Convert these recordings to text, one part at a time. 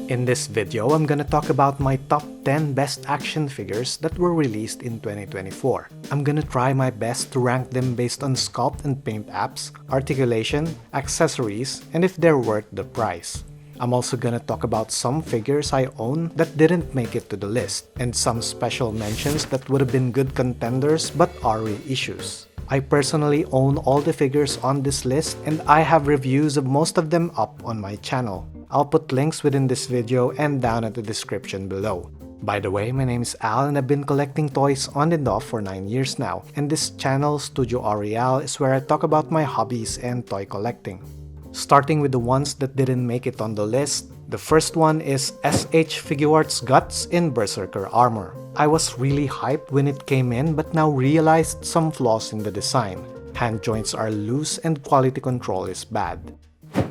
In this video, I'm gonna talk about my top 10 best action figures that were released in 2024. I'm gonna try my best to rank them based on sculpt and paint apps, articulation, accessories, and if they're worth the price. I'm also gonna talk about some figures I own that didn't make it to the list, and some special mentions that would have been good contenders but are reissues. I personally own all the figures on this list, and I have reviews of most of them up on my channel. I'll put links within this video and down at the description below. By the way, my name is Al and I've been collecting toys on and off for 9 years now, and this channel, Studio Aureal, is where I talk about my hobbies and toy collecting. Starting with the ones that didn't make it on the list, the first one is SH Figuarts Guts in Berserker armor. I was really hyped when it came in but now realized some flaws in the design. Hand joints are loose and quality control is bad.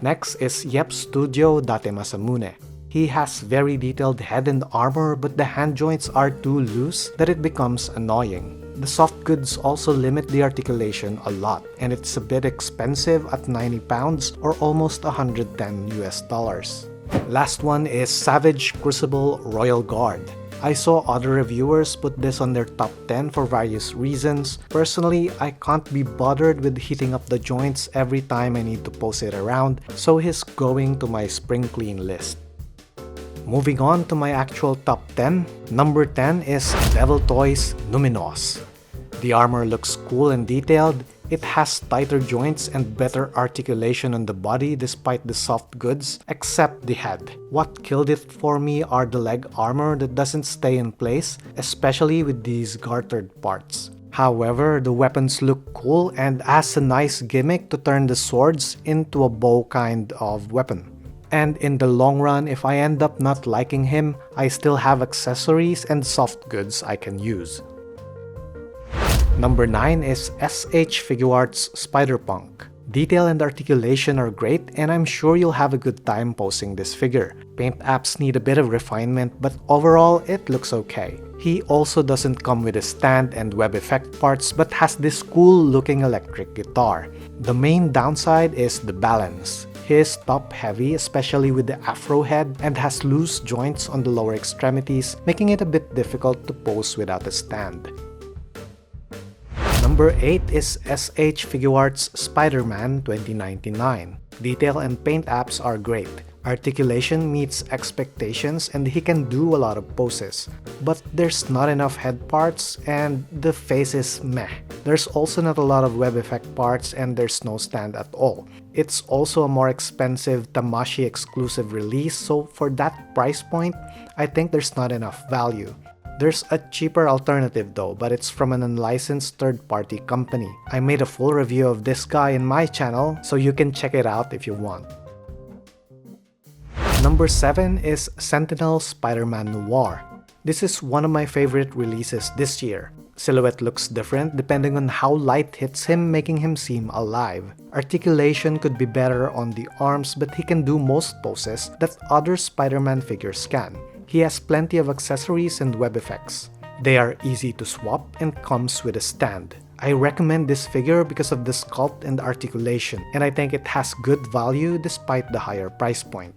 Next is Yep Studio Datemasamune. He has very detailed head and armor but the hand joints are too loose that it becomes annoying. The soft goods also limit the articulation a lot, and it's a bit expensive at 90 pounds or almost $110 US. Last one is Savage Crucible Royal Guard. I saw other reviewers put this on their top 10 for various reasons. Personally, I can't be bothered with heating up the joints every time I need to pose it around, so he's going to my spring clean list. Moving on to my actual top 10, number 10 is Devil Toys Numinos. The armor looks cool and detailed. It has tighter joints and better articulation on the body despite the soft goods, except the head. What killed it for me are the leg armor that doesn't stay in place, especially with these gartered parts. However, the weapons look cool and has a nice gimmick to turn the swords into a bow kind of weapon. And in the long run, if I end up not liking him, I still have accessories and soft goods I can use. Number 9 is SH Figuarts Spider-Punk. Detail and articulation are great, and I'm sure you'll have a good time posing this figure. Paint apps need a bit of refinement, but overall it looks okay. He also doesn't come with a stand and web effect parts, but has this cool looking electric guitar. The main downside is the balance. He is top heavy, especially with the afro head, and has loose joints on the lower extremities, making it a bit difficult to pose without a stand. Number 8 is SH Figuarts Spider-Man 2099. Detail and paint apps are great. Articulation meets expectations and he can do a lot of poses. But there's not enough head parts and the face is meh. There's also not a lot of web effect parts and there's no stand at all. It's also a more expensive Tamashii exclusive release, so for that price point, I think there's not enough value. There's a cheaper alternative though, but it's from an unlicensed third-party company. I made a full review of this guy in my channel, so you can check it out if you want. Number 7 is Sentinel Spider-Man Noir. This is one of my favorite releases this year. Silhouette looks different depending on how light hits him, making him seem alive. Articulation could be better on the arms, but he can do most poses that other Spider-Man figures can. He has plenty of accessories and web effects. They are easy to swap and comes with a stand. I recommend this figure because of the sculpt and articulation, and I think it has good value despite the higher price point.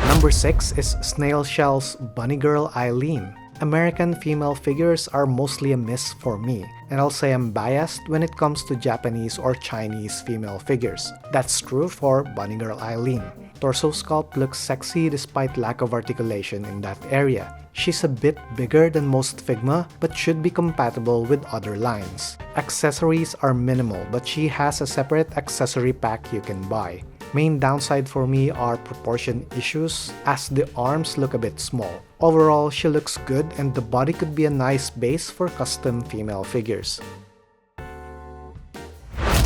Number 6 is Snail Shell's Bunny Girl Eileen. American female figures are mostly a miss for me, and I'll say I'm biased when it comes to Japanese or Chinese female figures. That's true for Bunny Girl Eileen. Torso sculpt looks sexy despite lack of articulation in that area. She's a bit bigger than most Figma, but should be compatible with other lines. Accessories are minimal, but she has a separate accessory pack you can buy. Main downside for me are proportion issues, as the arms look a bit small. Overall, she looks good and the body could be a nice base for custom female figures.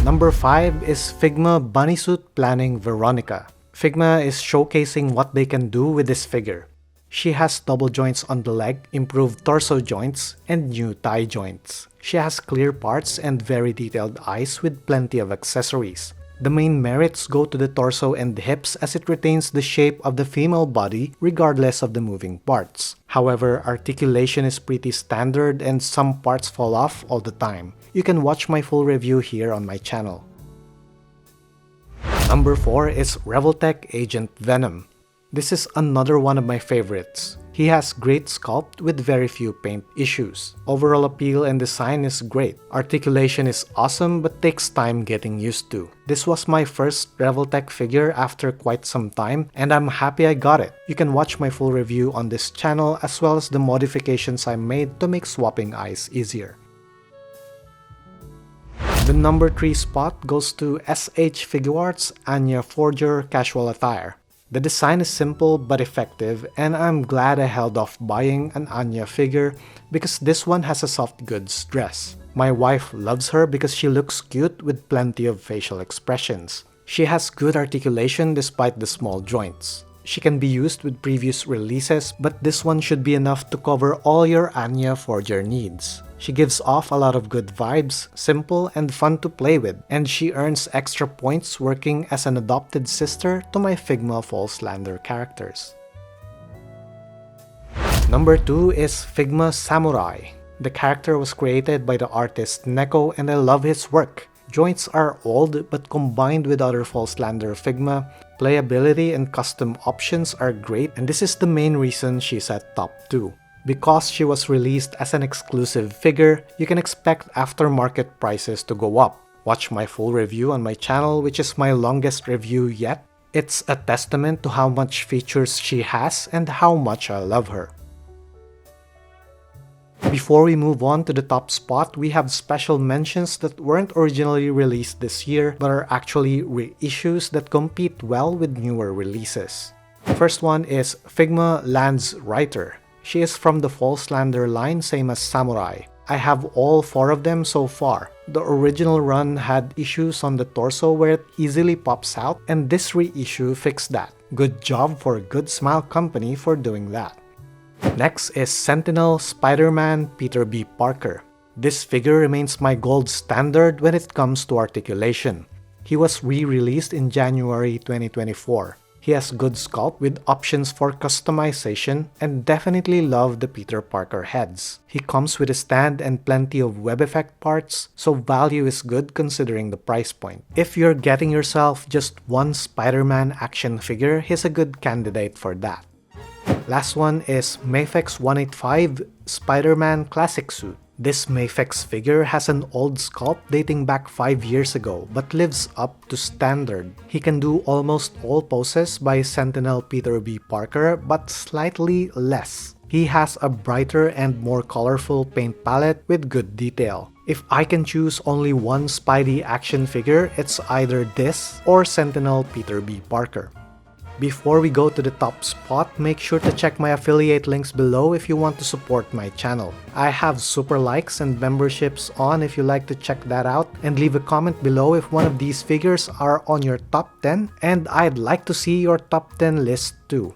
Number 5 is Figma Bunnysuit Planning Veronica. Figma is showcasing what they can do with this figure. She has double joints on the leg, improved torso joints, and new thigh joints. She has clear parts and very detailed eyes with plenty of accessories. The main merits go to the torso and the hips as it retains the shape of the female body regardless of the moving parts. However, articulation is pretty standard and some parts fall off all the time. You can watch my full review here on my channel. Number 4 is Revoltech Agent Venom. This is another one of my favorites. He has great sculpt with very few paint issues. Overall appeal and design is great. Articulation is awesome but takes time getting used to. This was my first Revoltech figure after quite some time and I'm happy I got it. You can watch my full review on this channel as well as the modifications I made to make swapping eyes easier. The number 3 spot goes to SH Figuarts Anya Forger Casual Attire. The design is simple but effective and I'm glad I held off buying an Anya figure because this one has a soft goods dress. My wife loves her because she looks cute with plenty of facial expressions. She has good articulation despite the small joints. She can be used with previous releases, but this one should be enough to cover all your Anya Forger needs. She gives off a lot of good vibes, simple and fun to play with, and she earns extra points working as an adopted sister to my Figma Falslander characters. Number 2 is Figma Samurai. The character was created by the artist Neko and I love his work. Joints are old but combined with other Falslander Figma, playability and custom options are great and this is the main reason she's at top 2. Because she was released as an exclusive figure, you can expect aftermarket prices to go up. Watch my full review on my channel, which is my longest review yet. It's a testament to how much features she has and how much I love her. Before we move on to the top spot, we have special mentions that weren't originally released this year but are actually reissues that compete well with newer releases. The first one is Figma Lands Writer. She is from the Falslander line, same as Samurai. I have all 4 of them so far. The original run had issues on the torso where it easily pops out and this reissue fixed that. Good job for Good Smile Company for doing that. Next is Sentinel Spider-Man Peter B. Parker. This figure remains my gold standard when it comes to articulation. He was re-released in January 2024. He has good sculpt with options for customization and definitely love the Peter Parker heads. He comes with a stand and plenty of web effect parts, so value is good considering the price point. If you're getting yourself just one Spider-Man action figure, he's a good candidate for that. Last one is Mafex 185 Spider-Man Classic Suit. This Mafex figure has an old sculpt dating back 5 years ago but lives up to standard. He can do almost all poses by Sentinel Peter B. Parker but slightly less. He has a brighter and more colorful paint palette with good detail. If I can choose only one Spidey action figure, it's either this or Sentinel Peter B. Parker. Before we go to the top spot, make sure to check my affiliate links below if you want to support my channel. I have super likes and memberships on if you like to check that out, and leave a comment below if one of these figures are on your top 10 and I'd like to see your top 10 list too.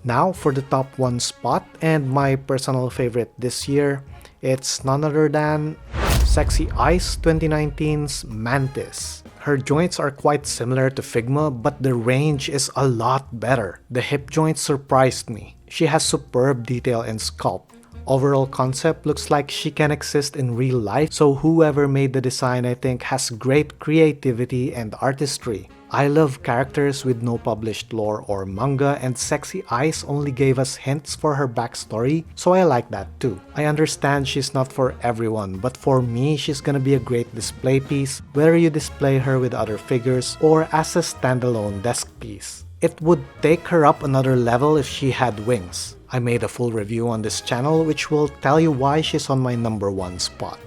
Now for the top 1 spot and my personal favorite this year, it's none other than Sexy Ice 2019's Mantis. Her joints are quite similar to Figma, but the range is a lot better. The hip joint surprised me. She has superb detail and sculpt. Overall concept looks like she can exist in real life, so whoever made the design I think has great creativity and artistry. I love characters with no published lore or manga, and Sexy Eyes only gave us hints for her backstory, so I like that too. I understand she's not for everyone, but for me she's gonna be a great display piece, whether you display her with other figures or as a standalone desk piece. It would take her up another level if she had wings. I made a full review on this channel which will tell you why she's on my number 1 spot.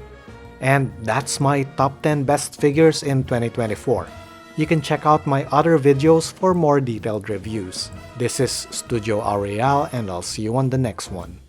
And that's my top 10 best figures in 2024. You can check out my other videos for more detailed reviews. This is Studio Aureal and I'll see you on the next one.